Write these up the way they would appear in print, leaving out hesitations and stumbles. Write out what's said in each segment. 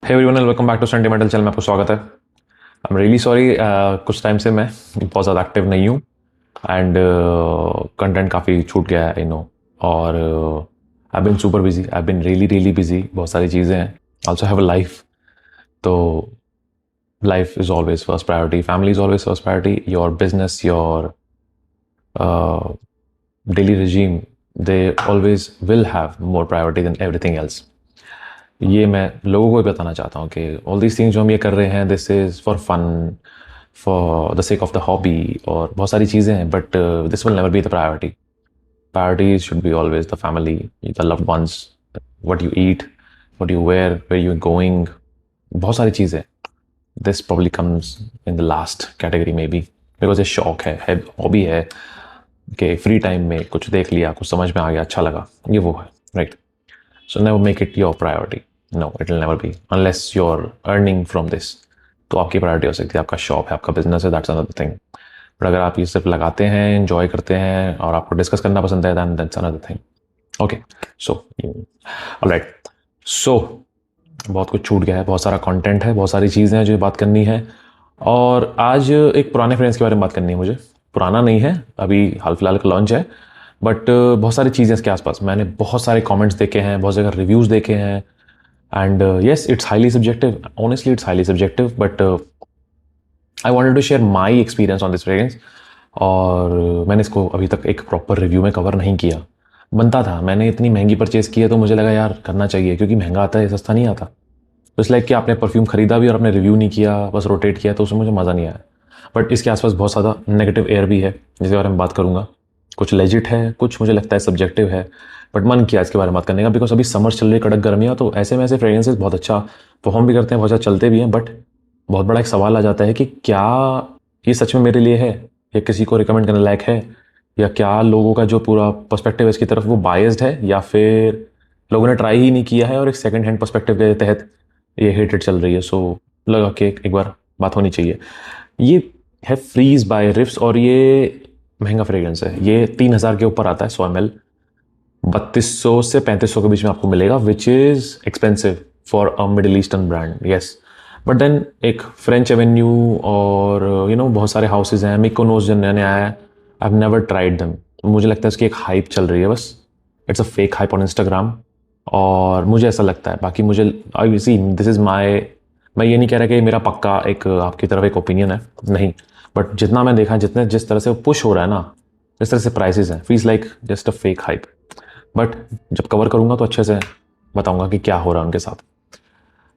Hey everyone and welcome back to sentimental channel में आपको स्वागत है। आई एम रियली सॉरी, कुछ टाइम से मैं बहुत ज़्यादा एक्टिव नहीं हूँ एंड कंटेंट काफ़ी छूट गया है आई नो। और I been super busy, I been really busy, बहुत सारी चीज़ें हैं। ऑल्सो हैव अ लाइफ, तो life is always first priority, family is always first priority, your business, your daily regime, they always will have more priority than everything else। ये मैं लोगों को भी बताना चाहता हूँ कि ऑल दीज थिंग्स जो हम ये कर रहे हैं, this is for fun, for the sake of the hobby, और बहुत सारी चीज़ें हैं, but this will never be the priority. Priorities should be always the family, the loved ones, what you eat, what you wear you going, बहुत सारी चीज़ें। This probably comes in the last category maybe, because ये शौक है hobby है कि free time में कुछ देख लिया, कुछ समझ में आ गया, अच्छा लगा, ये वो है, right. So never make it your priority. No, it will never be unless you're earning from this। तो आपकी प्रायोरिटी हो सकती है, आपका शॉप है, आपका बिजनेस है, दैट्स अनदर थिंग। बट अगर आप ये सिर्फ लगाते हैं, एंजॉय करते हैं और आपको डिस्कस करना पसंद है, then that's another thing. Okay, so all right, so बहुत कुछ छूट गया है, बहुत सारा कंटेंट है, बहुत सारी चीज़ें हैं जो बात करनी है। और आज एक पुराने फ्रेंड्स के बारे में बात करनी है मुझे। पुराना नहीं है, अभी हाल फिलहाल का लॉन्च है, बट बहुत सारी चीज़ें इसके आसपास। मैंने बहुत सारे कमेंट्स देखे हैं, बहुत जगह रिव्यूज़ देखे हैं, and yes it's highly subjective, honestly it's highly subjective, but I wanted to share my experience on this fragrance. और मैंने इसको अभी तक एक प्रॉपर रिव्यू में कवर नहीं किया। बनता था, मैंने इतनी महंगी परचेज़ की है तो मुझे लगा यार करना चाहिए, क्योंकि महंगा आता है, सस्ता नहीं आता। तो इस लाइक कि आपने परफ्यूम खरीदा भी और आपने रिव्यू नहीं किया, बस रोटेट किया, तो उसमें मुझे मज़ा नहीं आया। बट इसके आसपास बहुत ज़्यादा नेगेटिव एयर भी है, जिसके बारे में बात करूँगा। कुछ लेजिट है, कुछ मुझे लगता है सब्जेक्टिव है, बट मन किया इसके बारे में बात करने का, बिकॉज अभी समर चल रही है, कड़क गर्मियाँ, तो ऐसे में ऐसे फ्रेग्रेंसेस बहुत अच्छा परफॉर्म भी करते हैं, बहुत अच्छा चलते भी हैं। बट बहुत बड़ा एक सवाल आ जाता है कि क्या ये सच में मेरे लिए है, या किसी को रिकमेंड करने लायक है, या क्या लोगों का जो पूरा पर्सपेक्टिव है इसकी तरफ वो बायस्ड है, या फिर लोगों ने ट्राई ही नहीं किया है और एक सेकंड हैंड पर्सपेक्टिव के तहत ये हेटेड चल रही है। सो लगा कि एक बार बात होनी चाहिए। ये है फ्रीज बाय रिफ्स, और ये महंगा फ्रेग्रेंस है। ये 3000 के ऊपर आता है, 100 ml 3200 से 3500 के बीच में आपको मिलेगा, which is expensive for a middle eastern brand, yes. But then एक फ्रेंच एवेन्यू और बहुत सारे हाउसेज हैं, मिकोनोस जो नया नया आया है, I have never tried them. मुझे लगता है उसकी एक हाइप चल रही है, बस it's a fake hype on Instagram, और मुझे ऐसा लगता है। बाकी मुझे आई सी दिस इज़ माई, मैं ये नहीं कह रहा कि मेरा पक्का एक आपकी तरफ एक ओपिनियन है, नहीं, बट जितना मैं देखा, जितने जिस तरह से वो पुश हो रहा है ना, जिस तरह से प्राइसेस हैं, feels like just a fake hype. But जब कवर करूँगा तो अच्छे से बताऊँगा कि क्या हो रहा है उनके साथ।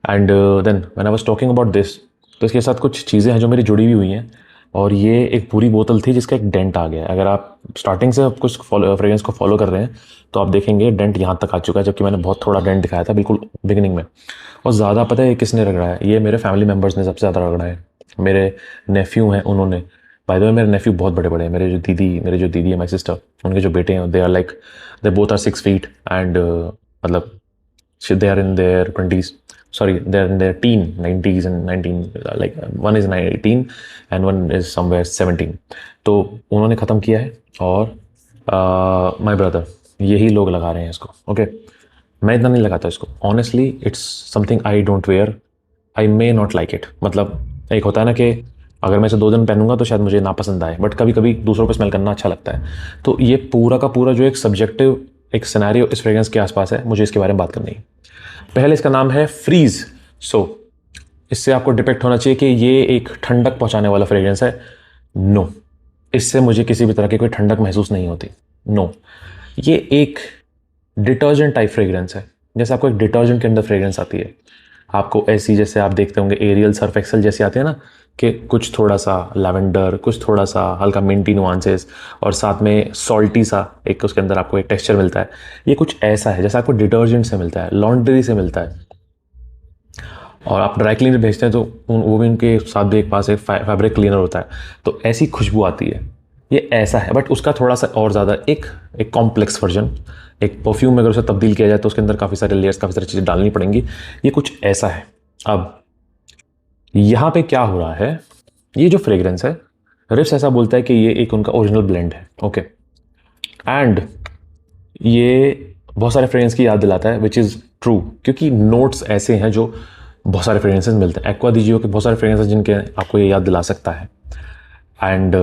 And then when I was talking about this, तो इसके साथ कुछ चीज़ें हैं जो मेरी जुड़ी भी हुई हैं। और ये एक पूरी बोतल थी जिसका एक डेंट आ गया है। अगर आप स्टार्टिंग से कुछ फ्रेग्रेंस को फॉलो कर रहे हैं तो आप देखेंगे डेंट यहाँ तक आ चुका है, जबकि मैंने बहुत थोड़ा डेंट दिखाया था बिल्कुल बिगिनिंग में। और ज़्यादा पता है किसने रगड़ा है? ये मेरे फैमिली मेम्बर्स ने सबसे ज़्यादा रगड़ा है। मेरे नेफ्यू हैं, उन्होंने, बाय द वे मेरे नेफ्यू बहुत बड़े बड़े हैं। मेरे जो दीदी है, माई सिस्टर, उनके जो बेटे हैं, they are like, they both are 6 feet, and मतलब they are in their 20s, sorry, they're in their 90s and 19, like one is 18 and one is somewhere 17। तो उन्होंने ख़त्म किया है, और माय ब्रदर, यही लोग लगा रहे हैं इसको। ओके, मैं इतना नहीं लगाता इसको, honestly it's something I don't wear, I may not like it. मतलब एक होता है ना कि अगर मैं इसे 2 दिन पहनूंगा तो शायद मुझे ना पसंद आए, बट कभी कभी दूसरों को स्मेल करना अच्छा लगता है। तो ये पूरा का पूरा जो एक सब्जेक्टिव एक सिनेरियो इस फ्रेग्रेंस के आसपास है, मुझे इसके बारे में बात करनी है। पहले इसका नाम है फ्रीज। सो इससे आपको डिपेक्ट होना चाहिए कि ये एक ठंडक पहुंचाने वाला फ्रेग्रेंस है। नो, इससे मुझे किसी भी तरह की कोई ठंडक महसूस नहीं होती। नो, ये एक डिटर्जेंट टाइप फ्रेग्रेंस है। जैसे आपको एक डिटर्जेंट के अंदर फ्रेग्रेंस आती है, आपको ऐसी, जैसे आप देखते होंगे एरियल, सर्फ एक्सेल जैसे आते हैं ना, कि कुछ थोड़ा सा लैवेंडर, कुछ थोड़ा सा हल्का मिंटी नुआंसेस, और साथ में सॉल्टी सा एक उसके अंदर आपको एक टेक्सचर मिलता है। ये कुछ ऐसा है जैसा आपको डिटर्जेंट से मिलता है, लॉन्ड्री से मिलता है, और आप ड्राई क्लीनर भेजते हैं तो वो भी उनके साथ भी एक पास एक फैब्रिक क्लीनर होता है, तो ऐसी खुशबू आती है। ये ऐसा है, बट उसका थोड़ा सा और ज़्यादा एक कॉम्प्लेक्स वर्जन। एक परफ्यूम में अगर उसे तब्दील किया जाए तो उसके अंदर काफ़ी सारे लेयर्स, काफ़ी सारी चीज़ें डालनी पड़ेंगी। ये कुछ ऐसा है। अब यहाँ पे क्या हो रहा है, ये जो फ्रेग्रेंस है, रिफ्स ऐसा बोलता है कि ये एक उनका ओरिजिनल ब्लेंड है। ओके, एंड ये बहुत सारे फ्रेग्रेंस की याद दिलाता है, विच इज़ ट्रू, क्योंकि नोट्स ऐसे हैं जो बहुत सारे फ्रेग्रेंसेस मिलते हैं। एक्वा दी जियो के बहुत सारे फ्रेग्रेंसेस जिनके आपको ये याद दिला सकता है, एंड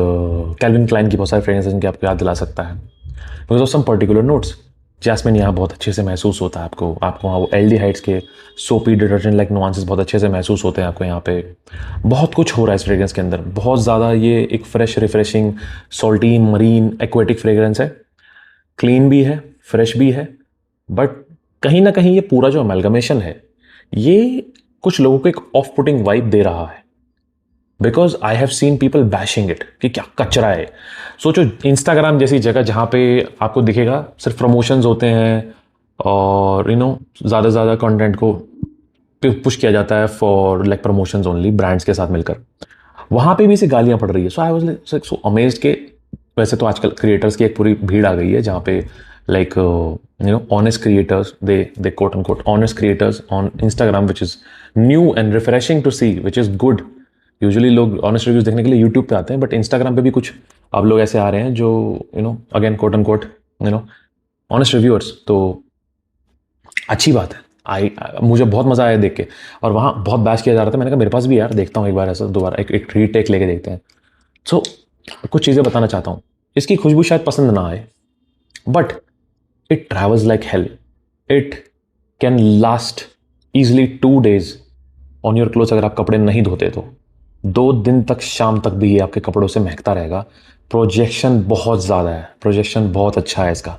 कैल्विन क्लाइन की बहुत सारे फ्रेग्रेंसेस जिनके आपको याद दिला सकता है, because of some particular notes. Jasmine यहाँ बहुत अच्छे से महसूस होता है आपको वहाँ वो एल्डिहाइड्स के सोपी डिटर्जेंट लाइक नुआंसेस बहुत अच्छे से महसूस होते हैं आपको यहाँ पे। बहुत कुछ हो रहा है इस फ्रेग्रेंस के अंदर, बहुत ज़्यादा ये एक fresh, refreshing, salty, marine, aquatic fragrance है। क्लीन भी है, फ्रेश भी है, बट कहीं ना कहीं ये पूरा जो अमेलगमेशन है ये कुछ लोगों को एक ऑफ पुटिंग वाइब दे रहा है, because I have seen people bashing it कि क्या कचरा है। सोचो इंस्टाग्राम जैसी जगह जहाँ पे आपको दिखेगा सिर्फ प्रमोशंस होते हैं और ज़्यादा से ज़्यादा कंटेंट को पुश किया जाता है for like promotions only, brands के साथ मिलकर, वहाँ पे भी इसे गालियाँ पड़ रही है। So I was like so amazed के वैसे तो आजकल क्रिएटर्स की एक पूरी भीड़ आ गई है जहाँ पे like honest creators, they quote and quote honest creators on Instagram, which is new and refreshing to see, which is good. Usually लोग ऑनेस्ट रिव्यूज देखने के लिए यूट्यूब पे आते हैं, बट इंस्टाग्राम पे भी कुछ अब लोग ऐसे आ रहे हैं जो again quote and quote honest reviewers. तो अच्छी बात है। मुझे बहुत मज़ा आया देख के, और वहाँ बहुत बैश किया जा रहा था। मैंने कहा मेरे पास भी यार देखता हूँ एक बार ऐसा, दोबारा एक रीटेक लेके देखते हैं। सो कुछ चीज़ें बताना चाहता हूँ। इसकी खुशबू शायद पसंद ना आए, but it travels like hell. It can last easily 2 days on your cloth. अगर आप कपड़े नहीं धोते तो 2 दिन तक, शाम तक भी ये आपके कपड़ों से महकता रहेगा। प्रोजेक्शन बहुत ज़्यादा है, प्रोजेक्शन बहुत अच्छा है इसका,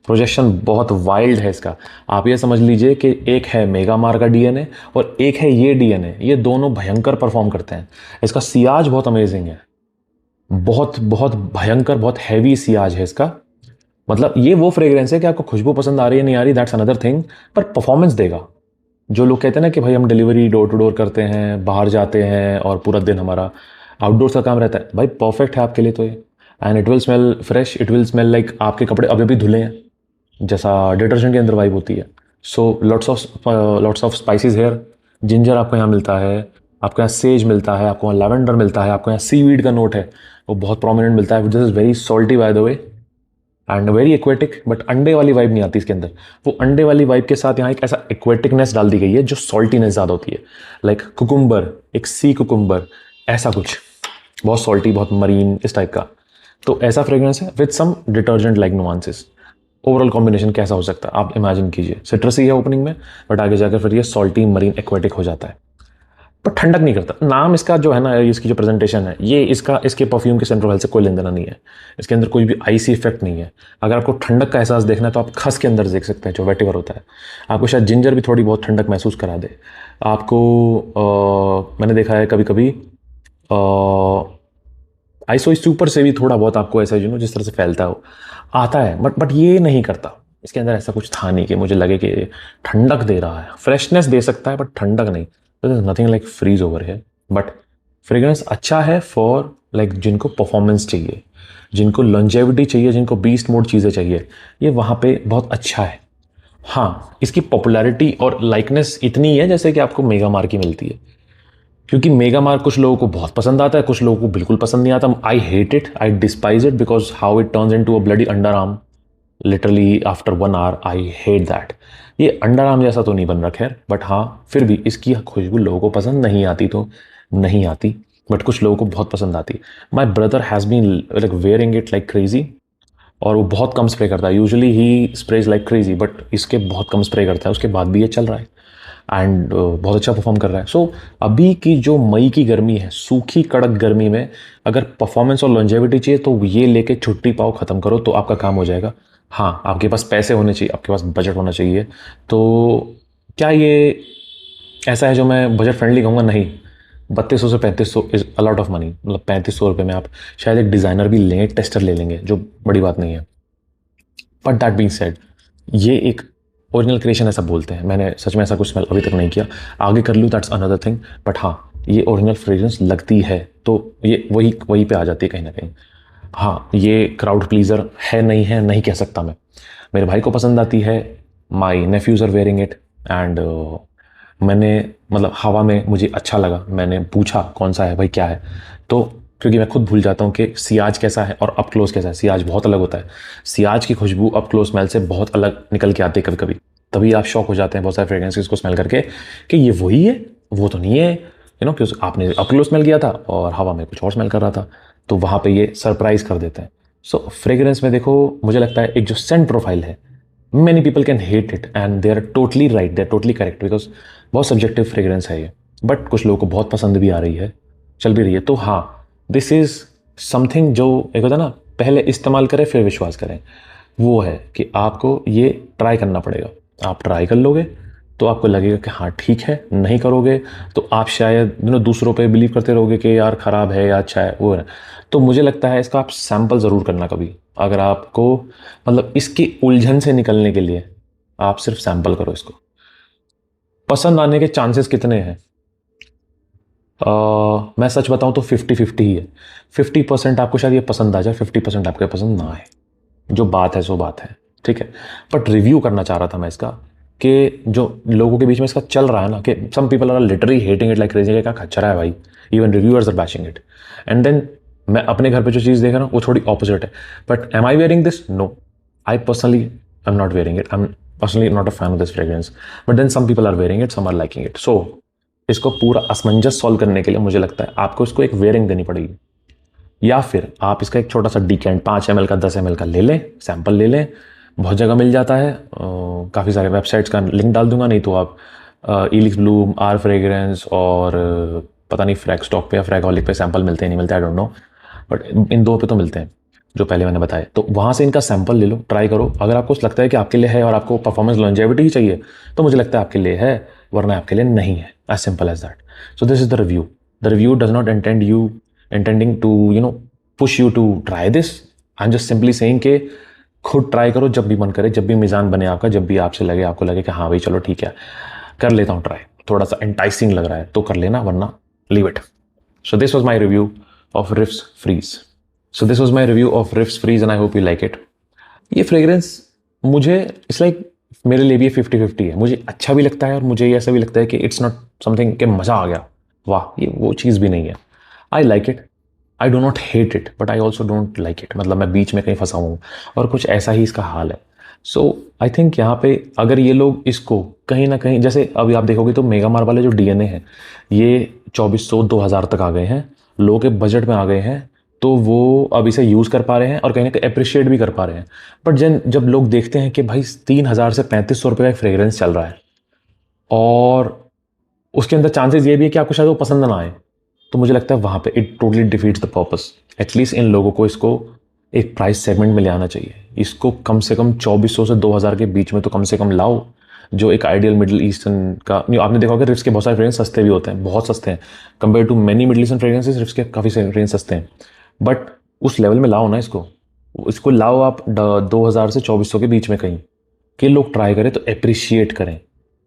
प्रोजेक्शन बहुत वाइल्ड है इसका। आप ये समझ लीजिए कि एक है मेगामार का डीएनए और एक है ये डीएनए, ये दोनों भयंकर परफॉर्म करते हैं। इसका सियाज बहुत अमेजिंग है, बहुत बहुत भयंकर, बहुत हैवी सियाज है इसका। मतलब ये वो फ्रेग्रेंस है कि आपको खुशबू पसंद आ रही है नहीं आ रही, दैट्स अनदर थिंग, पर परफॉर्मेंस देगा। जो लोग कहते हैं ना कि भाई हम डिलीवरी डोर टू डोर करते हैं, बाहर जाते हैं और पूरा दिन हमारा आउटडोर का काम रहता है, भाई परफेक्ट है आपके लिए तो ये। And it will smell fresh, it will smell like आपके कपड़े अभी भी धुले हैं, जैसा डिटर्जेंट के अंदर वाइब होती है। So lots of spices here. Ginger आपको यहाँ मिलता है, आपको यहाँ सेज मिलता है, आपको यहाँ लैवेंडर मिलता है, आपको यहाँ सीवीड का नोट है वो बहुत प्रोमिनेंट मिलता है, this is very salty by the way and very aquatic. But अंडे वाली वाइब नहीं आती इसके अंदर। वो अंडे वाली वाइब के साथ यहाँ एक ऐसा एक्वेटिकनेस डाल दी गई है जो सॉल्टीनेस ज़्यादा होती है, लाइक कुकुम्बर, एक सी कुकुम्बर, ऐसा कुछ, बहुत सॉल्टी, बहुत मरीन, इस टाइप का। तो ऐसा फ्रेग्रेंस है with some detergent like nuances. Overall combination कैसा हो सकता है आप इमेजिन कीजिए। सिट्रसी है ओपनिंग में, बट आगे जाकर फिर ये सॉल्टी, मरीन, एक्वेटिक हो जाता है, पर ठंडक नहीं करता। नाम इसका जो है ना, इसकी जो प्रेजेंटेशन है, ये इसके परफ्यूम के सेंट्रल हेल्थ से कोई लेन देना नहीं है। इसके अंदर कोई भी आईसी इफेक्ट नहीं है। अगर आपको ठंडक का एहसास देखना है तो आप खस के अंदर देख सकते हैं, जो वेटिवर होता है। आपको शायद जिंजर भी थोड़ी बहुत ठंडक महसूस करा दे आपको। मैंने देखा है कभी कभी आइसो सुपर से भी थोड़ा बहुत आपको ऐसा जिस तरह से फैलता है वो आता है, बट ये नहीं करता। इसके अंदर ऐसा कुछ था नहीं कि मुझे लगे कि ठंडक दे रहा है। फ्रेशनेस दे सकता है बट ठंडक नहीं। नथिंग लाइक फ्रीज ओवर है, बट फ्रेग्रेंस अच्छा है फॉर लाइक जिनको परफॉर्मेंस चाहिए, जिनको लॉन्जेविटी चाहिए, जिनको बीस्ट मोड चीज़ें चाहिए, ये वहाँ पे बहुत अच्छा है। हाँ, इसकी पॉपुलैरिटी और लाइकनेस इतनी है जैसे कि आपको मेगामार की मिलती है, क्योंकि मेगामार कुछ लोगों को बहुत पसंद आता है, कुछ लोगों को बिल्कुल पसंद नहीं आता। I hate it, I despise it, because how it turns into a bloody under arm literally after 1 hour। I hate that. ये अंडर आर्म जैसा तो नहीं बन रखा है, बट हाँ फिर भी इसकी खुशबू लोगों को पसंद नहीं आती तो नहीं आती, बट कुछ लोगों को बहुत पसंद आती। My brother has been like wearing it like crazy, और वो बहुत कम स्प्रे करता है। यूजुअली ही स्प्रेज लाइक क्रेजी, बट इसके बहुत कम स्प्रे करता है, उसके बाद भी ये चल रहा है एंड बहुत अच्छा परफॉर्म कर रहा है। सो अभी की जो मई की गर्मी है, सूखी कड़क गर्मी में अगर परफॉर्मेंस और लॉन्जेविटी चाहिए तो ये लेके छुट्टी पाओ, ख़त्म करो तो आपका काम हो जाएगा। हाँ, आपके पास पैसे होने चाहिए, आपके पास बजट होना चाहिए। तो क्या ये ऐसा है जो मैं बजट फ्रेंडली कहूँगा? नहीं। 3200 से 3500 is a lot of money. मतलब 3500 रुपये में आप शायद एक डिज़ाइनर भी लेंगे, टेस्टर ले लेंगे, जो बड़ी बात नहीं है। बट दैट बीइंग सेड, ये एक ओरिजिनल क्रिएशन ऐसा बोलते हैं। मैंने सच में ऐसा कुछ स्मेल अभी तक नहीं किया, आगे कर लूँ दैट्स अनदर थिंग। बट हाँ, ये ओरिजिनल फ्रेग्रेंस लगती है तो ये वही पे आ जाती है कहीं ना कहीं। हाँ, ये क्राउड प्लीजर है नहीं कह सकता मैं। मेरे भाई को पसंद आती है, my nephews are wearing it and मैंने मतलब हवा में मुझे अच्छा लगा। मैंने पूछा कौन सा है भाई, क्या है, तो क्योंकि मैं खुद भूल जाता हूँ कि सियाज कैसा है और अप क्लोज कैसा है। सियाज बहुत अलग होता है। सियाज की खुशबू अप क्लोज स्मेल से बहुत अलग निकल के आती है कभी कभी। तभी आप शॉक हो जाते हैं बहुत सारे फ्रेग्रेंसेस को स्मेल करके कि ये वही है वो तो नहीं है, क्योंकि आपने अप स्मेल किया था और हवा में कुछ और स्मेल कर रहा था, तो वहाँ पे ये सरप्राइज कर देते हैं। सो फ्रेग्रेंस में देखो, मुझे लगता है एक जो सेंट प्रोफाइल है, many people can hate it and they are totally right, they are totally correct, because बहुत सब्जेक्टिव फ्रेग्रेंस है ये, बट कुछ लोगों को बहुत पसंद भी आ रही है, चल भी रही है। तो हाँ, दिस इज़ समथिंग जो एक होता है ना, पहले इस्तेमाल करें फिर विश्वास करें, वो है कि आपको ये ट्राई करना पड़ेगा। आप ट्राई कर लोगे तो आपको लगेगा कि हाँ ठीक है, नहीं करोगे तो आप शायद दूसरों पे बिलीव करते रहोगे कि यार ख़राब है या अच्छा है, वो है। तो मुझे लगता है इसका आप सैंपल ज़रूर करना कभी, अगर आपको मतलब इसकी उलझन से निकलने के लिए आप सिर्फ सैंपल करो इसको। पसंद आने के चांसेस कितने हैं? मैं सच बताऊं तो 50-50 ही है। 50% आपको शायद ये पसंद आ जाए, 50% आपको पसंद ना आए। जो बात है सो बात है, ठीक है। बट रिव्यू करना चाह रहा था मैं इसका, कि जो लोगों के बीच में इसका चल रहा है ना, कि some people are literally hating it like crazy, क्या खच्चरा है भाई, even reviewers are bashing it. And then मैं अपने घर पे जो चीज़ देख रहा हूँ वो थोड़ी ऑपोजिट है। But am I wearing this? No, I personally I am not wearing it, I am personally not a fan of this fragrance, but then some people are wearing it, some are liking it. So इसको पूरा असमंजस solve करने के लिए मुझे लगता है आपको इसको एक वेयरिंग देनी पड़ेगी, या फिर आप इसका एक छोटा सा डिकेंट 5 ml का 10 ml का ले लें, सैंपल ले लें, बहुत जगह मिल जाता है, काफ़ी सारे वेबसाइट्स का लिंक डाल दूंगा, नहीं तो आप इलिक्स ब्लूम, आर फ्रेग्रेंस और पता नहीं फ्रैग स्टॉक पे या फ्रैगहॉलिक पे सैंपल मिलते हैं नहीं मिलते, I don't know, but in दो पे तो मिलते हैं जो पहले मैंने बताया। तो वहाँ से इनका सैंपल ले लो, ट्राई करो। अगर आपको लगता है कि आपके लिए है और आपको परफॉर्मेंस लॉन्जेविटी ही चाहिए, तो मुझे लगता है आपके लिए है, वरना आपके लिए नहीं है, as simple as that. So this is the review. The review does not intending to push you to try this. I'm just simply saying कि खुद ट्राई करो जब भी मन करे, जब भी मिजान बने आपका, जब भी आपसे लगे, आपको लगे कि हाँ भाई चलो ठीक है कर लेता हूँ ट्राई, थोड़ा सा एंटाइसिंग लग रहा है तो कर लेना, वरना leave it. So this was my review of Riiffs Freeze and I hope you like it. ये फ्रेग्रेंस मुझे इट्स लाइक मेरे लिए भी ये 50-50 है। मुझे अच्छा भी लगता है और मुझे ऐसा भी लगता है कि इट्स नॉट समथिंग कि मज़ा आ गया, वाह, ये वो चीज़ भी नहीं है। I like it, I do not hate it, but I also don't like it, मतलब मैं बीच में कहीं फंसा हूँ, और कुछ ऐसा ही इसका हाल है। सो आई थिंक यहाँ पे अगर ये लोग इसको कहीं ना कहीं, जैसे अभी आप देखोगे तो मेगा मार वाले जो डीएनए हैं ये 2400-2000 तक आ गए हैं, लोगों के बजट में आ गए हैं, तो वो अब इसे यूज़ कर पा रहे हैं और कहीं ना कहीं अप्रिशिएट भी कर पा रहे हैं। बट जब लोग देखते हैं कि भाई 3000 से 3500 रुपये का एक फ्रेग्रेंस चल रहा है और उसके अंदर चांसेस ये भी है कि आपको शायद वो पसंद ना आए, तो मुझे लगता है वहाँ पे it totally defeats the purpose. At least in लोगों को इसको एक प्राइस सेगमेंट में ले आना चाहिए, इसको कम से कम 2400 से 2000 के बीच में तो कम से कम लाओ, जो एक आइडियल मिडिल ईस्टर्न का। आपने देखा होगा रिफ्स के बहुत सारे फ्रेग्रेंस सस्ते भी होते हैं, बहुत सस्ते हैं compare to many middle eastern fragrances, Riiffs के काफ़ी सारे फ्रेग्रेंस सस्ते हैं, बट उस लेवल में लाओ ना इसको लाओ आप 2000 से 2400 के बीच में कहीं, कि लोग ट्राई करें तो अप्रिशिएट करें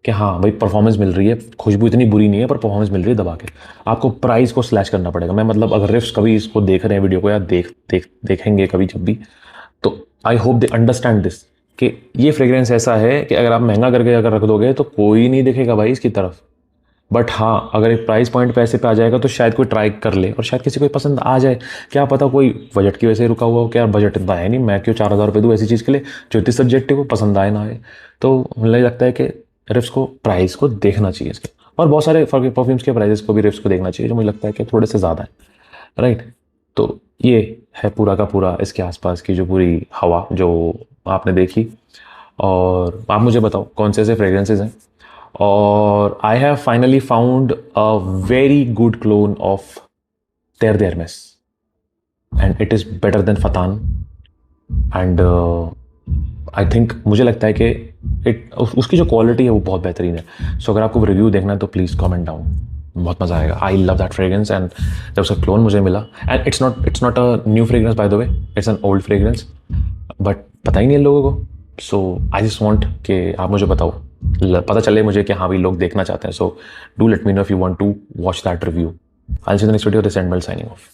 कि हाँ भाई परफॉर्मेंस मिल रही है, खुशबू इतनी बुरी नहीं है पर परफॉर्मेंस मिल रही है दबा के। आपको प्राइस को स्लैश करना पड़ेगा। मैं मतलब अगर रिफ्स कभी इसको देख रहे हैं वीडियो को या देखेंगे कभी जब भी, तो I hope they understand this कि ये फ्रेग्रेंस ऐसा है कि अगर आप महंगा करके अगर रख दोगे तो कोई नहीं देखेगा भाई इसकी तरफ, बट हाँ अगर एक प्राइस पॉइंट पैसे पे आ जाएगा तो शायद कोई ट्राई कर ले और शायद किसी को पसंद आ जाए, क्या पता कोई बजट की वजह से रुका हुआ हो, क्या बजट इतना है नहीं, मैं क्यों 4000 रुपये दूँ ऐसी चीज़ के लिए जो इतनी सब्जेक्टिव को पसंद आए ना आए। तो मुझे लगता है कि रिफ्स को प्राइस को देखना चाहिए इसके, और बहुत सारे परफ्यूम्स के प्राइजेस को भी रिफ्स को देखना चाहिए, जो मुझे लगता है कि थोड़े से ज़्यादा है, राइट। तो ये है पूरा का पूरा इसके आसपास की जो पूरी हवा जो आपने देखी, और आप मुझे बताओ कौन से ऐसे फ्रेग्रेंसेज हैं। और I have finally found a very good clone of Terre d'Hermès and it is better than फतान, एंड आई थिंक मुझे लगता है कि उसकी जो क्वालिटी है वो बहुत बेहतरीन है। सो अगर आपको रिव्यू देखना है तो प्लीज़ कमेंट डाउन, बहुत मज़ा आएगा। I love that fragrance, and जब उसका क्लोन मुझे मिला, and it's not a new fragrance by the way, it's an old fragrance, but पता ही नहीं है लोगों को। सो आई जस्ट वॉन्ट कि आप मुझे बताओ, पता चले मुझे कि हाँ भी लोग देखना चाहते हैं। So do let me know if you want to watch that review. I will see the next video, this and male signing of.